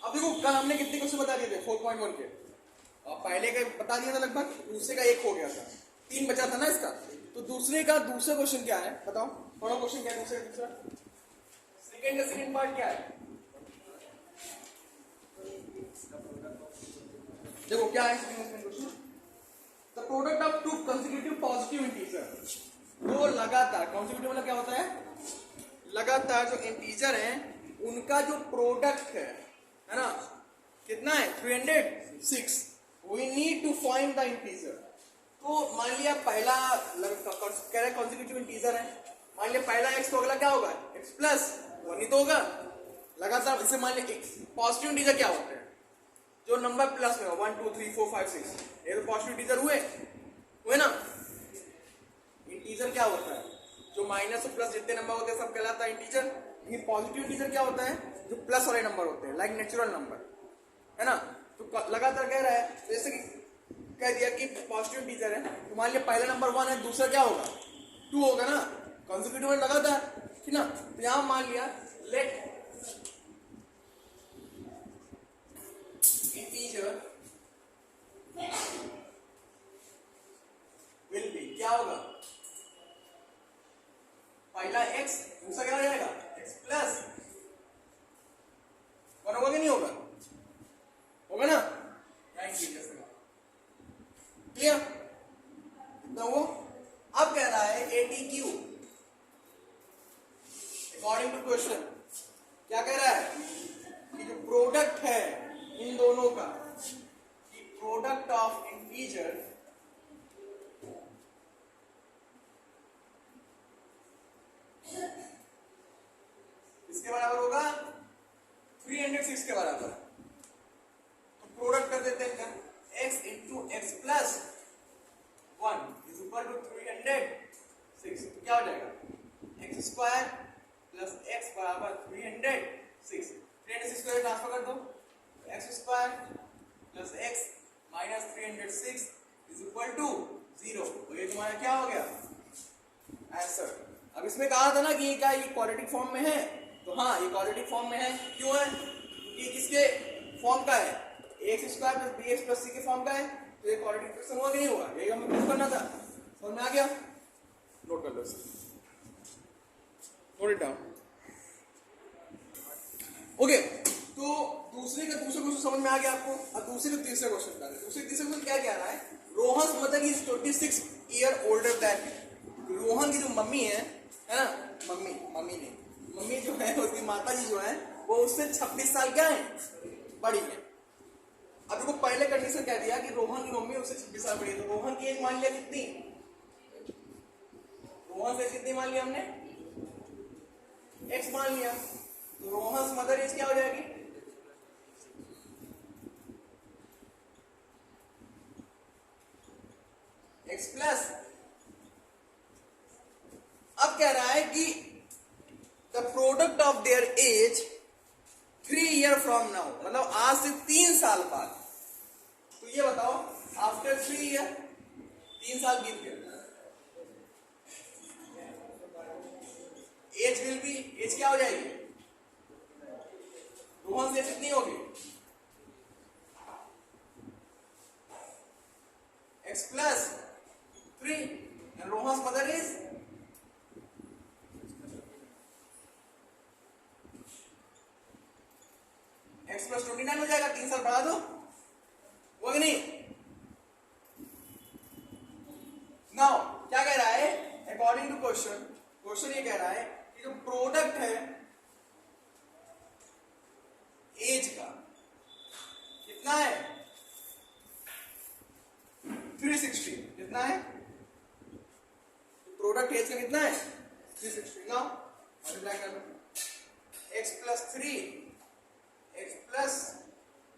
अब देखो कल हमने कितने क्वेश्चन बता दिए थे 4.1 के, पहले का बता दिया था लगभग, दूसरे का एक हो गया था, 3 बचा था ना इसका। तो दूसरे का दूसरा क्वेश्चन क्या है बताओ, पढ़ो क्वेश्चन क्या है दूसरा सेकंड का सेकंड पार्ट क्या है। देखो क्या है second question, the product of to consecutive positive integer, दो लगातार, कंसेक्यूटिव मतलब क्या होता है, लगातार जो इंटीजर हैं उनका जो प्रोडक्ट है ना, कितना है 306, we need to find the integer. तो मान लिया पहला कह रहे कंसेक्यूटिव इंटीजर है, मान लिया पहला x तो अगला क्या होगा x प्लस 1 ही तो होगा लगातार। इसे मान लिया पॉजिटिव इंटीजर क्या होते हैं, जो नंबर प्लस में हो 1 2 3 4 5 6, ये तो पॉजिटिव इंटीजर हुए ना। इंटीजर क्या होता है, जो माइनस और प्लस जितने नंबर होते हैं सब कहलाता है इंटीजर। ये पॉजिटिव इंटीजर क्या होता है, जो प्लस वाले नंबर होते हैं, लाइक नेचुरल नंबर, है ना। तो लगातार कह रहा है, जैसे कि कह दिया कि पॉजिटिव इंटीजर है, तो मान लिया पहला नंबर 1 है, दूसरा क्या होगा 2 होगा ना, कंसेक्यूटिव में लगातार, ठीक ना। तो यहां मान लिया लेट इंटीजर विल बी, क्या होगा पहला x, दूसरा क्या हो जाएगा x प्लस 1 होगा कि नहीं होगा, होगा ना, क्लियर ना वो। अब कह रहा है ATQ अकॉर्डिंग टू क्वेश्चन, क्या कह रहा है कि जो प्रोडक्ट है इन दोनों का, कि प्रोडक्ट ऑफ इंटीजर इसके बराबर होगा 306 के बराबर। तो प्रोडक्ट कर देते हैं क्या, x into x plus 1 is equal to 306, क्या हो जाएगा एक्स स्क्वायर प्लस एक्स बराबर 306, 306 को ट्रांसफर कर दो, x square plus x minus 306 is equal to 0। तो ये तुम्हारा क्या हो गया आंसर। अब इसमें कहा था ना कि क्या ये क्वाड्रेटिक फॉर्म में है, तो हाँ ये क्वाड्रेटिक फॉर्म में है। क्यों है, ये किसके फॉर्म का है, x square plus b x plus c के फॉर्म का है, तो ये क्वाड्रेटिक इक्वेशन हुआ कि नहीं हुआ, यही हमें प्रूव करना था। समझ में आ गया, नोट कर लो इसे, नोट इट डाउन। ओके, तो दूसरे का दूसरा क्वेश्चन समझ में आ गया आपको। अब दूसरे का तीसरा क्वेश्चन का, दूसरे तीसरा क्वेश्चन क्या कह रहा है, Rohan mother is 26 year older than, Rohan की जो मम्मी है ना, मम्मी जो है उसकी माता जी जो है वो उससे 26 साल क्या है बड़ी है। अब देखो पहले कंडीशन कह दिया कि रोहन की मम्मी उससे 26 साल बड़ी है, तो रोहन की एज मान लिया कितनी, रोहन से कितनी मान लिया हमने x मान लिया, तो रोहन मदर एज क्या हो जाएगी x प्लस। अब कह रहा है कि the product of their age 3 year from now, मतलब आज से 3 साल बाद। तो ये बताओ आफ्टर 3 ईयर, 3 साल बीत गए, एज विल बी, एज क्या हो जाएगी रोहन से कितनी होगी x plus 3 and Rohan mother is x plus 29 हो जाएगा, 3 साल बढ़ा दो, वो कि नहीं। नाउ क्या कह रहा है अकॉर्डिंग टू क्वेश्चन, क्वेश्चन ये कह रहा है कि जो प्रोडक्ट है एज का कितना है 360, कितना है प्रोडक्ट एज का कितना है 360। नाउ मल्टीप्लाई कर लो, x plus 3 x plus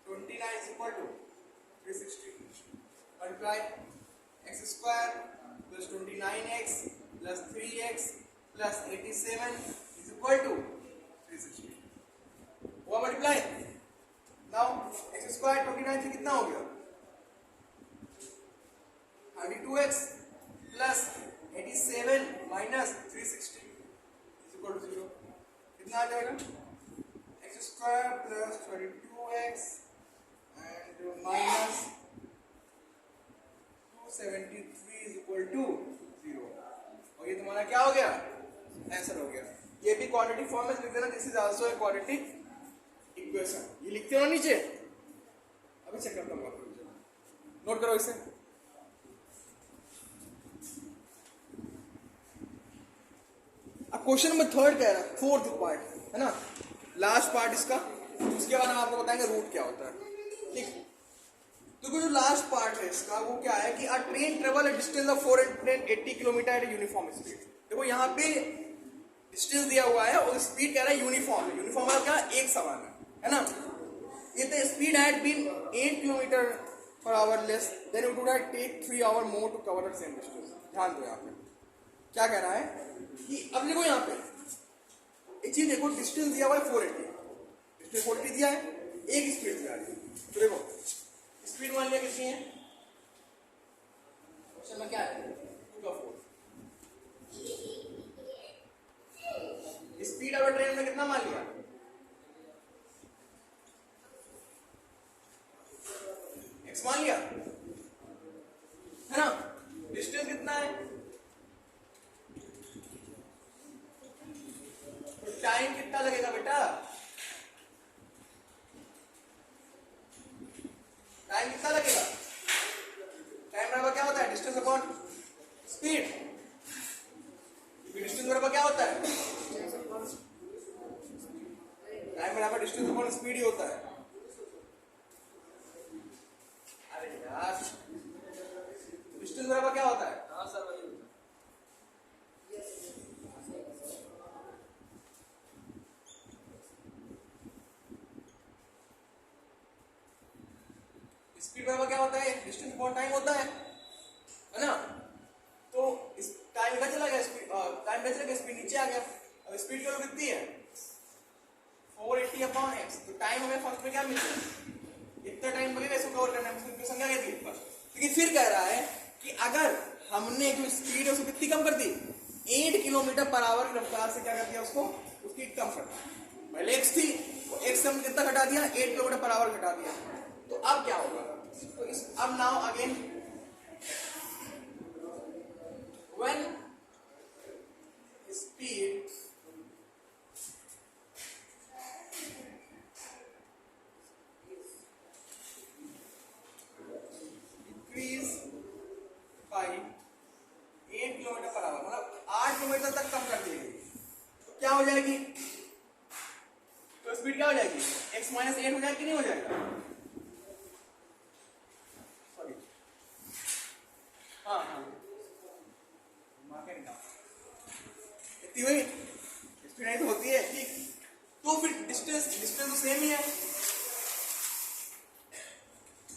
29 is equal to 360, multiply x square plus 29x plus 3x plus 87 is equal to 360, हुआ मल्टीप्लाई। नाउ x स्क्वायर 29 से कितना हो गया 32x plus 87 minus 360 is equal to 0, कितना आ जाएगा x square plus 32 2x and minus 273 is equal to 0। और ये तुम्हारा क्या हो गया, आंसर हो गया। ये भी क्वाड्रेटिक फॉर्म में लिख देना, this is also a quadratic equation. ये लिखते हो नीचे, अभी चेक करता हूँ, नोट करो इसे। अब क्वेश्चन नंबर 3 कह रहा है, 4th पार्ट है ना, लास्ट पार्ट इसका, उसके बाद हम आपको बताएंगे रूट क्या होता है। ठीक, तो जो लास्ट पार्ट है इसका वो क्या है कि अ train travel a distance of 480 kilometre eight uniform speed. देखो यहाँ पे डिस्टेंस दिया हुआ है और स्पीड कह रहा है यूनिफॉर्म है, यूनिफॉर्म मतलब क्या, एक समान है ना। ये तो speed had been 8 kilometre per hour less than it would have take 3 hour more to cover the same distance. ध्यान दो यहाँ पे क्या कह रहा है कि अब देखो यहाँ पे एक चीज देखो, डिस्टेंस दिया हुआ है 480, डिस्टेंस 480 दिया है, एक स्पीड दिया है। तो देखो स्पीड मान लिया कितनी है, क्वेश्चन में क्या है 2 का 4। स्पीड अगर ट्रेन में कितना मान लिया, x मान लिया है ना। डिस्टेंस कितना है, तो टाइम कितना लगेगा बेटा, टाइम कितना लगेगा, टाइम बराबर क्या होता है, डिस्टेंस अपॉन स्पीड। डिस्टेंस बराबर क्या होता है, टाइम बराबर डिस्टेंस अपॉन स्पीड ही होता है। अरे यार डिस्टेंस बराबर क्या होता है, हाँ सर वही होता है। स्पीड बराबर क्या होता है, डिस्टेंस अपॉन टाइम होता है ना। तो इस टाइम का चला गया, स्पीड टाइम का चला गया, स्पीड नीचे आ गया। अब स्पीड की वैल्यू कितनी है 480 अपॉन x। तो टाइम हमें फर्स्ट में क्या मिल रहा है, इतना टाइम लगेगा इसको कवर करने में, इसकी संख्या क्या थी पर। लेकिन फिर कह रहा है कि अगर हमने जो स्पीड है उसको कितनी कम कर दी, 8 किलोमीटर पर आवर की रफ्तार से क्या कर दिया उसको, उसकी कम कर दी। पहले x थी, तो x से हमने कितना घटा दिया, 8 किलोमीटर पर आवर घटा दिया। तो अब क्या होगा, तो इस अब now again when speed increase by 8 kilometre per our, मतलब 8 किलोमीटर तक कम कर देगी, तो क्या हो जाएगी, तो स्पीड क्या हो जाएगी, x माइनस 8 हो जाएगी कि नहीं हो जाएगा, हाँ हाँ इतनी हुई स्पीड नहीं तो होती है। ठीक, तो फिर डिस्टेंस तो सेम ही है,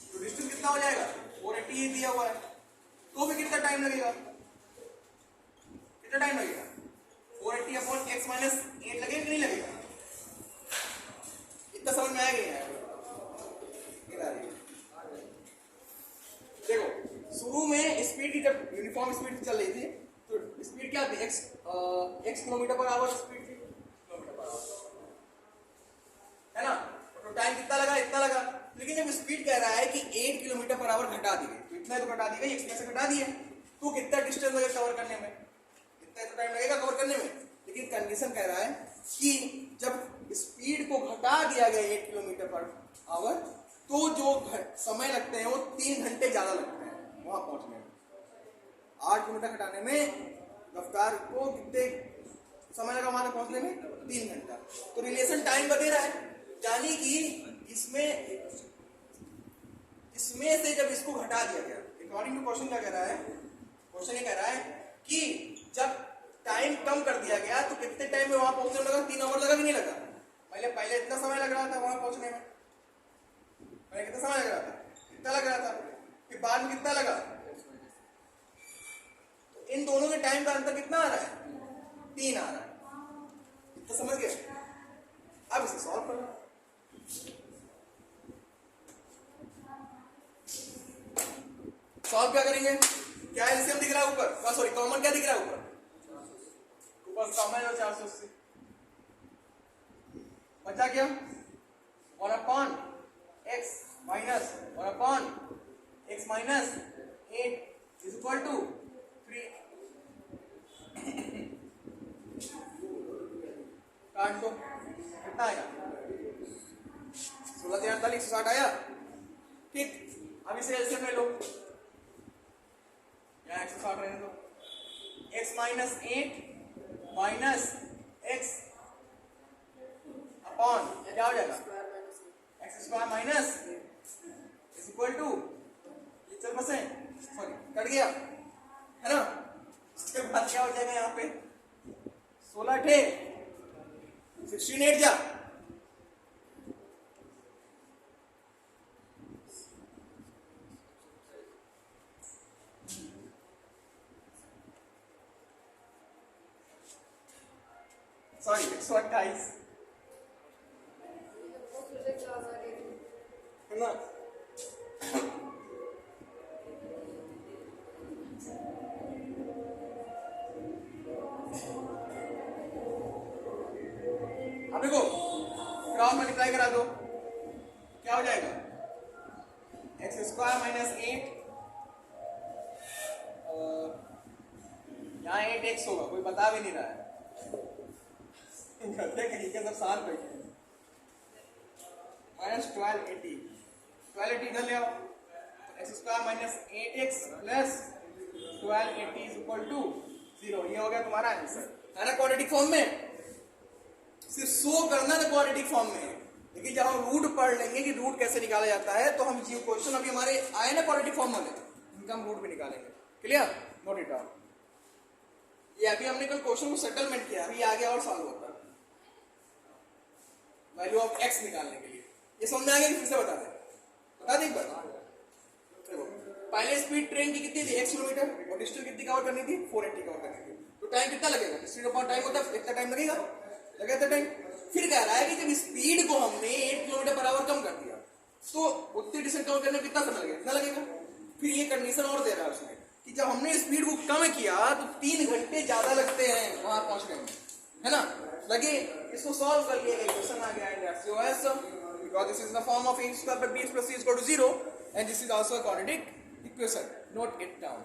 तो डिस्टेंस कितना हो जाएगा 480 दिया हुआ है। तो फिर कितना टाइम लगेगा, कितना टाइम लगेगा 480 अपॉन x माइनस 8 लगेगा कि नहीं लगेगा, इतना समझ में आएगा यार। देखो शुरू में स्पीड की जब यूनिफॉर्म स्पीड चल रही थी तो स्पीड क्या थी, x kilometre per our speed थी, किलोमीटर पर आवर है ना। तो टाइम कितना लगा, इतना लगा। लेकिन जब स्पीड कह रहा है कि 8 किलोमीटर पर आवर घटा दी गई, तो इतना तो घटा दी गई, x में से घटा दिए, तो कितना डिस्टेंस लगेगा कवर करने में, इतना तो टाइम लगेगा कवर करने में। लेकिन कंडीशन कह रहा है कि जब स्पीड को घटा दिया गया 8 किलोमीटर पर आवर, तो जो समय लगते हैं वो 3 घंटे ज्यादा लगते हैं वहां पहुंचने में। 8 किलोमीटर घटाने में रफ्तार को कितने समय लगा वहां तक पहुंचने में, 3 घंटा। तो रिलेशन टाइम बदल रहा है, यानी कि इसमें से जब इसको घटा दिया गया, अकॉर्डिंग टू क्वेश्चन क्या कह रहा है, क्वेश्चन ये कह रहा है कि जब टाइम कम कर दिया गया तो कितने टाइम में वहां पहुंचने में लगा, 3 आवर लगा कि नहीं लगा। पहले इतना समय लग रहा था वहां पहुंचने में, पहले कितना समय लग रहा था, इतना लग रहा था, फिर बाद में कितना लगा। तो इन दोनों के टाइम का अंतर कितना आ रहा है, 3 आ रहा है। तो समझ गए, अब इसे सॉल्व करो। सॉल्व क्या करेंगे, क्या एलसीएम दिख रहा है ऊपर, सॉरी कॉमन क्या दिख रहा है ऊपर कॉमन है 480, बचा क्या 1 upon minus 8 is equal to 3। काट दो, कितना आया? 16 3 48 160 आया। ठीक, अब इसे एलसीएम ले लो, यहाँ 160 रहने दो। x minus 8 minus x upon क्या हो जाएगा? X square minus is equal to 70%, sorry cut गया है ना। इसके बाद क्या हो जाएगा यहाँ पे? 16 थे 16 8 जा, सॉरी 128 है ना। अब देखो क्रॉस मल्टीप्लाई करा दो, क्या हो जाएगा? एक्स स्क्वायर माइनस 8, यहाँ 8x होगा, कोई बता भी नहीं रहा है। गलते कहीं के सब साल बैठे माइनस 1280 इधर ले आओ। X square minus 8x plus 1280 is equal to 0। ये हो गया तुम्हारा आंसर, है ना क्वाड्रेटिक फॉर्म में। सिर्फ शो करना ना क्वाड्रेटिक फॉर्म में, लेकिन जब हम रूट पढ़ लेंगे कि रूट कैसे निकाला जाता है तो हम जो क्वेश्चन अभी हमारे आए ना क्वाड्रेटिक फॉर्म वाले, इनका हम रूट भी निकालेंगे। क्लियर? Note it down. ये अभी हमने कल क्वेश्चन को सेटलमेंट किया, अभी आगे और सॉल्व होता है वैल्यू ऑफ x निकालने के लिए। ये समझ में आ गया? फिर से बता दें एक बार। पहले स्पीड ट्रेन की कितनी थी? 1 किलोमीटर, और डिस्टेंस कितनी कवर करनी थी? 480 कवर करनी थी। तो टाइम कितना लगेगा? डिस्टेंस अपॉन टाइम होता है, इतना टाइम लगेगा, लगेगा टाइम। फिर कह रहा है कि जब स्पीड को हमने 8 किलोमीटर पर आवर कम कर दिया तो उतनी डिस्टेंस कवर करने में कितना समय लगेगा? इतना लगेगा। फिर ये कंडीशन और दे रहा है उसमें कि जब हमने स्पीड को कम किया तो 3 घंटे ज्यादा लगते हैं वहां पहुंचने में, है ना। लगे, इसको सॉल्व कर लिया, इक्वेशन आ गया, and that's your answer, because this is the form of a square plus b plus c is equal to 0 and this is also a quadratic equation. Note it down.